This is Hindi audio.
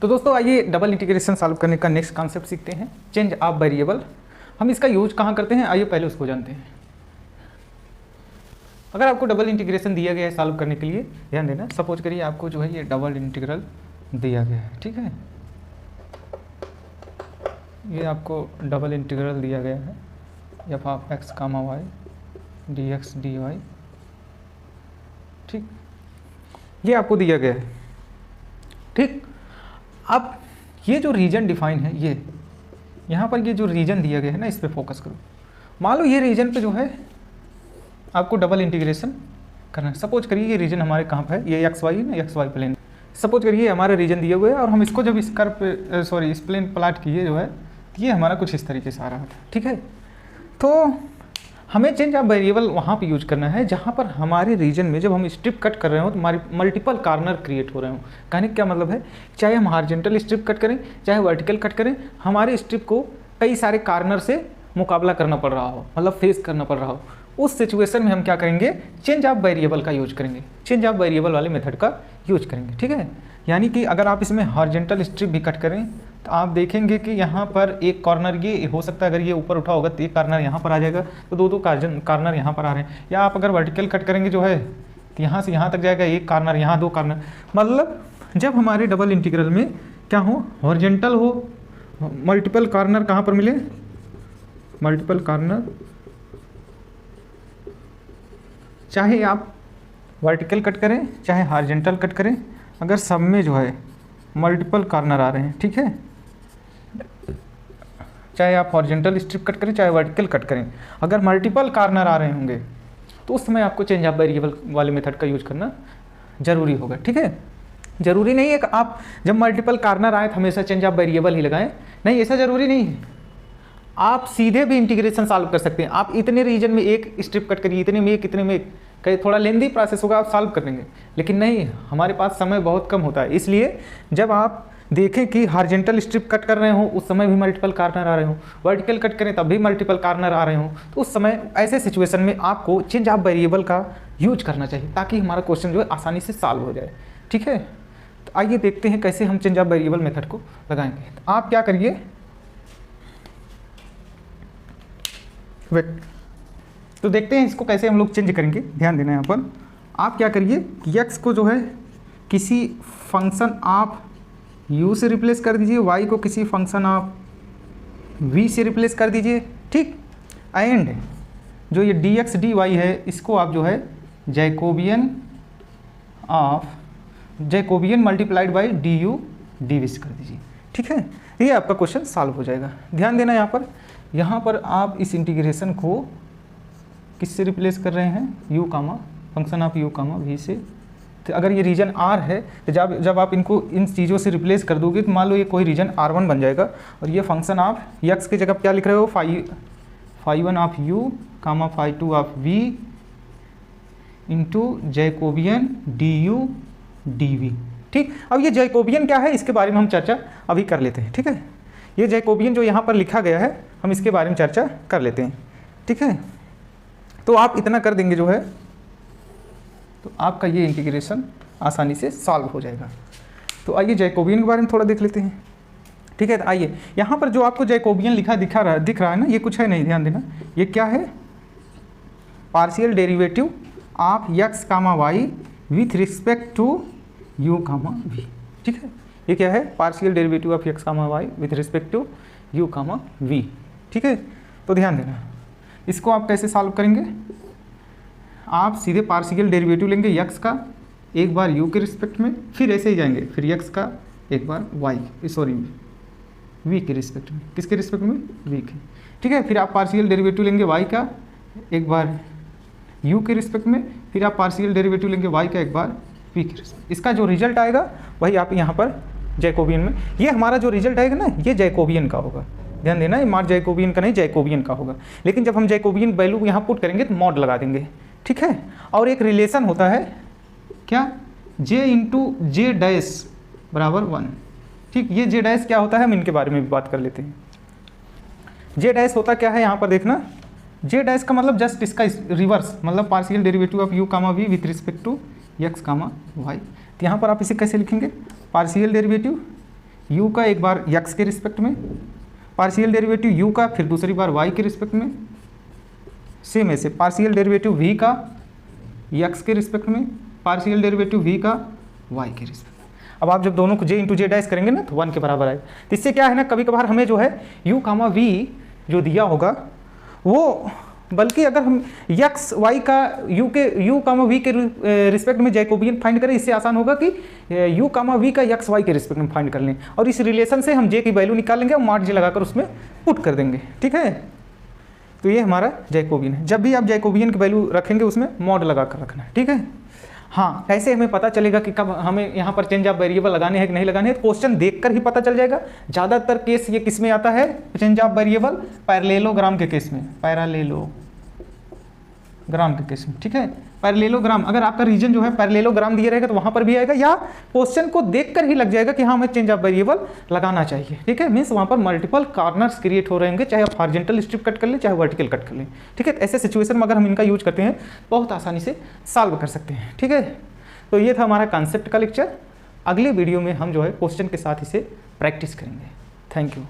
तो दोस्तों आइए डबल इंटीग्रेशन सॉल्व करने का नेक्स्ट कॉन्सेप्ट सीखते हैं, चेंज ऑफ वेरिएबल। हम इसका यूज कहाँ करते हैं, आइए पहले उसको जानते हैं। अगर आपको डबल इंटीग्रेशन दिया गया है सॉल्व करने के लिए, ध्यान देना, सपोज करिए आपको जो है ये डबल इंटीग्रल दिया गया है, ठीक है, ये आपको डबल इंटीग्रल दिया गया है f of x comma y d x d y, ठीक, ये आपको दिया गया है, ठीक। अब ये जो रीजन डिफाइन है, ये यहाँ पर ये जो रीजन दिया गया है ना, इस पे फोकस करो। मान लो ये रीजन पे जो है आपको डबल इंटीग्रेशन करना है। सपोज करिए ये रीजन हमारे कहाँ पे है, ये एक्स वाई है ना, एक्स वाई प्लेन। सपोज करिए हमारा रीजन दिया हुआ है और हम इसको जब इस कर्व पे सॉरी इस प्लेन प्लाट किए जो है, ये हमारा कुछ इस तरीके से आ रहा था, ठीक है। तो हमें चेंज ऑफ वेरिएबल वहाँ पे यूज करना है जहाँ पर हमारे रीजन में जब हम स्ट्रिप कट कर रहे हो तो हमारी मल्टीपल कॉर्नर क्रिएट हो रहे हो। कहने का क्या मतलब है, चाहे हम हॉरिजॉन्टल स्ट्रिप कट करें चाहे वर्टिकल कट करें, हमारे स्ट्रिप को कई सारे कॉर्नर से मुकाबला करना पड़ रहा हो, मतलब फेस करना पड़ रहा हो। उस सिचुएशन में हम क्या करेंगे, चेंज ऑफ वेरिएबल का यूज करेंगे, चेंज ऑफ वेरिएबल वाले मेथड का यूज करेंगे, ठीक है। यानी कि अगर आप इसमें हॉरिजॉन्टल स्ट्रिप भी कट करें तो आप देखेंगे कि यहाँ पर एक कॉर्नर ये हो सकता है, अगर ये ऊपर उठा होगा तो एक कॉर्नर यहाँ पर आ जाएगा, तो दो कॉर्नर यहाँ पर आ रहे हैं। या आप अगर वर्टिकल कट करेंगे जो है तो यहाँ से यहाँ तक जाएगा एक कॉर्नर, यहाँ दो कॉर्नर। मतलब जब हमारे डबल इंटीग्रल में क्या हो, हॉरिजॉन्टल हो, मल्टीपल कॉर्नर कहाँ पर मिले, मल्टीपल कॉर्नर, चाहे आप वर्टिकल कट करें चाहे हॉरिजॉन्टल कट करें, अगर सब में जो है मल्टीपल कॉर्नर आ रहे हैं, ठीक है, चाहे आप हॉरिजॉन्टल स्ट्रिप कट करें चाहे वर्टिकल कट करें, अगर मल्टीपल कॉर्नर आ रहे होंगे तो उस समय आपको चेंज ऑफ वेरिएबल वाले मेथड का यूज करना जरूरी होगा, ठीक है। जरूरी नहीं है कि आप जब मल्टीपल कॉर्नर आए तो हमेशा चेंज ऑफ वेरिएबल ही लगाएं, नहीं, ऐसा जरूरी नहीं है। आप सीधे भी इंटीग्रेशन सॉल्व कर सकते हैं। आप इतने रीजन में एक स्ट्रिप कट करिए, इतने में एक, इतने में एक, कहीं थोड़ा लेंदी प्रोसेस होगा, आप सॉल्व कर लेंगे, लेकिन नहीं, हमारे पास समय बहुत कम होता है। इसलिए जब आप देखें कि हॉरिजॉन्टल स्ट्रिप कट कर रहे हो उस समय भी मल्टीपल कॉर्नर आ रहे हो, वर्टिकल कट करें तब भी मल्टीपल कॉर्नर आ रहे हो, तो उस समय ऐसे सिचुएशन में आपको चेंज ऑफ वेरिएबल का यूज करना चाहिए ताकि हमारा क्वेश्चन जो है आसानी से सॉल्व हो जाए, ठीक है। तो आइए देखते हैं कैसे हम चेंज ऑफ वेरिएबल मेथड को लगाएंगे। तो आप क्या करिए, वेट, तो देखते हैं इसको कैसे हम लोग चेंज करेंगे। ध्यान देना यहाँ पर, आप क्या करिए कि x को जो है किसी फंक्शन ऑफ u से रिप्लेस कर दीजिए, y को किसी फंक्शन ऑफ v से रिप्लेस कर दीजिए, ठीक। एंड जो ये dx dy है इसको आप जो है Jacobian multiplied by du dv से कर दीजिए, ठीक है। ये आपका क्वेश्चन सॉल्व हो जाएगा। ध्यान देना यहाँ पर आप इस इंटीग्रेशन को किससे रिप्लेस कर रहे हैं, u comma function of u comma v से। तो अगर ये रीजन r है तो जब आप इनको इन चीज़ों से रिप्लेस कर दोगे तो मान लो ये कोई रीजन r1 बन जाएगा और ये फंक्शन ऑफ x की जगह क्या लिख रहे हो, phi one of u comma phi two of v into Jacobian du dv, ठीक। अब ये जैकोबियन क्या है इसके बारे में हम चर्चा अभी कर लेते हैं, ठीक है। ये जैकोबियन जो यहाँ पर लिखा गया है हम इसके बारे में चर्चा कर लेते हैं, ठीक है। तो आप इतना कर देंगे जो है तो आपका ये इंटीग्रेशन आसानी से सॉल्व हो जाएगा। तो आइए जैकोबियन के बारे में थोड़ा देख लेते हैं, ठीक है। तो आइए यहाँ पर जो आपको जैकोबियन दिख रहा है ना, ये कुछ है नहीं, ध्यान देना, ये क्या है, partial derivative of x comma y with respect to u comma v, ठीक है। ये क्या है, partial derivative of x comma y with respect to u comma v, ठीक है। तो ध्यान देना, इसको आप कैसे सॉल्व करेंगे, आप सीधे पार्शियल डेरिवेटिव लेंगे x का एक बार u के रिस्पेक्ट में, फिर ऐसे ही जाएंगे, फिर x का एक बार v के रिस्पेक्ट में, किसके रिस्पेक्ट में, v के, ठीक है। फिर आप पार्शियल डेरिवेटिव लेंगे y का एक बार u के रिस्पेक्ट में, फिर आप पार्शियल डेरिवेटिव लेंगे y का एक बार v के रिस्पेक्ट। इसका जो रिजल्ट आएगा वही आप यहाँ पर जैकोबियन में, ये हमारा जो रिजल्ट आएगा ना ये जैकोबियन का होगा। ध्यान देना, ये मार जैकोबियन का नहीं, जैकोबियन का होगा। लेकिन जब हम जैकोबियन वैल्यू यहाँ पुट करेंगे तो मॉड लगा देंगे, ठीक है। और एक रिलेशन होता है क्या, j इंटू जे डैश बराबर 1, ठीक। ये जे डैश क्या होता है हम इनके बारे में भी बात कर लेते हैं। जे डैश होता क्या है यहाँ पर देखना, जे डैश का मतलब जस्ट इसका रिवर्स, मतलब partial derivative of u comma v with respect to x comma y। तो यहाँ पर आप इसे कैसे लिखेंगे, पार्शियल डेरिवेटिव u का एक बार x के रिस्पेक्ट में, पार्शियल डेरिवेटिव u का फिर दूसरी बार y के रिस्पेक्ट में, सेम ऐसे पार्शियल डेरिवेटिव v का x के रिस्पेक्ट में, पार्शियल डेरिवेटिव v का y के रिस्पेक्ट में। अब आप जब दोनों को j इंटू जे डैश करेंगे ना तो 1 के बराबर आएगा। तो इससे क्या है ना, कभी कभार हमें जो है u कामा v जो दिया होगा वो, बल्कि अगर हम x y का u कामा v के रिस्पेक्ट में जैकोबियन फाइंड करें, इससे आसान होगा कि u कामा v का x y के रिस्पेक्ट में फाइंड कर लें और इस रिलेशन से हम j की वैल्यू निकाल लेंगे और मॉड j लगाकर उसमें पुट कर देंगे। ठीक है, तो ये हमारा जैकोबियन है। जब भी आप जैकोबियन की वैल्यू रखेंगे उसमें मॉड लगा कर रखना है। ठीक है, हाँ, कैसे हमें पता चलेगा कि कब हमें यहाँ पर चेंज ऑफ वेरिएबल लगाने हैं कि नहीं लगाने हैं? क्वेश्चन देखकर ही पता चल जाएगा। ज़्यादातर केस ये किस में आता है चेंज ऑफ वेरिएबल? पैरेललोग्राम के केस में, पैरेललोग्राम के केस में। ठीक है, पैरेललोग्राम, अगर आपका रीजन जो है पैरेललोग्राम दिया रहेगा तो वहाँ पर भी आएगा, या क्वेश्चन को देखकर ही लग जाएगा कि हाँ हमें चेंज ऑफ वेरिएबल लगाना चाहिए। ठीक है, मीन्स वहाँ पर मल्टीपल कॉर्नर्स क्रिएट हो रहे होंगे, चाहे आप हॉरिजॉन्टल स्ट्रिप कट कर लें चाहे वर्टिकल कट कर लें। ठीक है, ऐसे सिचुएशन में अगर हम इनका यूज करते हैं बहुत आसानी से सॉल्व कर सकते हैं। ठीक है, तो ये था हमारा कॉन्सेप्ट का लेक्चर। अगले वीडियो में हम जो है क्वेश्चन के साथ इसे प्रैक्टिस करेंगे। Thank you.